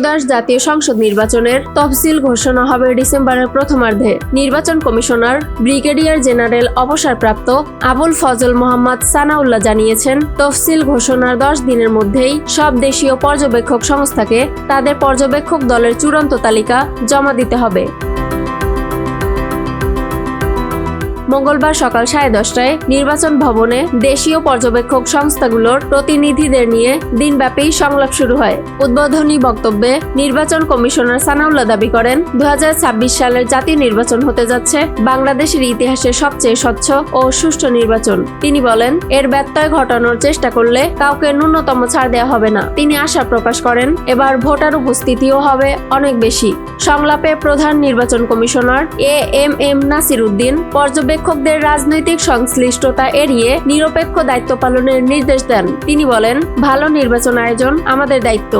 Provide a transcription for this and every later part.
ত্রয়োদশ জাতীয় সংসদ নির্বাচনের তফসিল ঘোষণা হবে ডিসেম্বরের প্রথমার্ধে। নির্বাচন কমিশনার ব্রিগেডিয়ার জেনারেল অবসরপ্রাপ্ত আবুল ফজল মোহাম্মদ সানাউল্লাহ জানিয়েছেন, তফসিল ঘোষণার 10 দিনের মধ্যেই সব দেশীয় পর্যবেক্ষক সংস্থাকে তাদের পর্যবেক্ষক দলের চূড়ান্ত তালিকা জমা দিতে হবে। মঙ্গলবার সকাল 10:30টায় নির্বাচন ভবনে দেশীয় পর্যবেক্ষক সংস্থাগুলোর প্রতিনিধিদের নিয়ে দিনব্যাপী সংলাপ শুরু হয়। উদ্বোধনী বক্তব্যে নির্বাচন কমিশনার সানাউল্লাহ দাবি করেন, 2026 সালের জাতীয় নির্বাচন হতে যাচ্ছে বাংলাদেশের ইতিহাসে সবচেয়ে স্বচ্ছ ও সুষ্ঠু নির্বাচন। তিনি বলেন, এর ব্যত্যয় ঘটানোর চেষ্টা করলে কাউকে ন্যূনতম ছাড় দেওয়া হবে না। তিনি আশা প্রকাশ করেন, এবার ভোটার উপস্থিতিও হবে অনেক বেশি। সংলাপে প্রধান নির্বাচন কমিশনার এএমএম নাসির উদ্দিন পর্যবেক্ষকদের রাজনৈতিক সংশ্লিষ্টতা এড়িয়ে নিরপেক্ষ দায়িত্ব পালনের নির্দেশ দেন। তিনি বলেন, ভালো নির্বাচন আয়োজন আমাদের দায়িত্ব।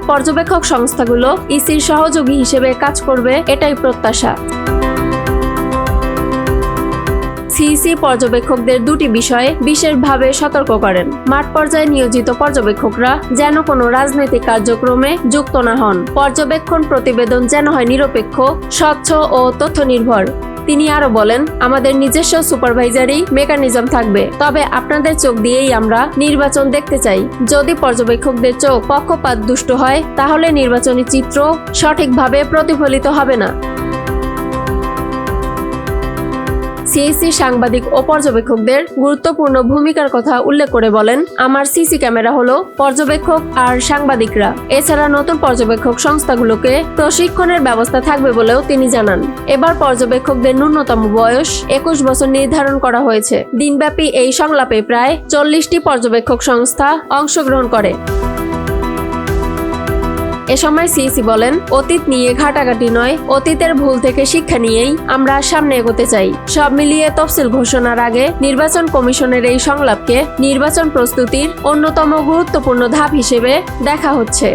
পর্যবেক্ষক সংস্থাগুলো ইসির সহযোগী হিসেবে কাজ করবে, এটাই প্রত্যাশা। সিইসি পর্যবেক্ষকদের দুটি বিষয়ে বিশেষভাবে সতর্ক করেন। মাঠ পর্যায়ে নিয়োজিত পর্যবেক্ষকরা যেন কোনো রাজনৈতিক কার্যক্রমে যুক্ত না হন। পর্যবেক্ষণ প্রতিবেদন যেন হয় নিরপেক্ষ, স্বচ্ছ ও তথ্য নির্ভর। তিনি আরো বলেন, আমাদের নিজস্ব সুপারভাইজারি মেকানিজম থাকবে, তবে আপনাদের চোখ দিয়েই আমরা নির্বাচন দেখতে চাই। যদি পর্যবেক্ষকদের চোখ পক্ষপাত দুষ্ট হয়, তাহলে নির্বাচনী চিত্র সঠিকভাবে প্রতিফলিত হবে না। সিইসি সাংবাদিক ও পর্যবেক্ষকদের গুরুত্বপূর্ণ ভূমিকার কথা উল্লেখ করে বলেন, আমার সিসি ক্যামেরা হলো পর্যবেক্ষক আর সাংবাদিকরা। এছাড়া নতুন পর্যবেক্ষক সংস্থাগুলোকে প্রশিক্ষণের ব্যবস্থা থাকবে বলেও তিনি জানান। এবার পর্যবেক্ষকদের ন্যূনতম বয়স 21 বছর নির্ধারণ করা হয়েছে। দিনব্যাপী এই সংলাপে প্রায় 40টি পর্যবেক্ষক সংস্থা অংশগ্রহণ করে। এ সময় সিইসি বলেন, অতীত নিয়ে ঘাটাঘাটি নয়, অতীতের ভুল থেকে শিক্ষা নিয়েই আমরা সামনে এগোতে চাই। সব মিলিয়ে তফসিল ঘোষণার আগে নির্বাচন কমিশনের এই সংলাপকে নির্বাচন প্রস্তুতির অন্যতম গুরুত্বপূর্ণ ধাপ হিসেবে দেখা হচ্ছে।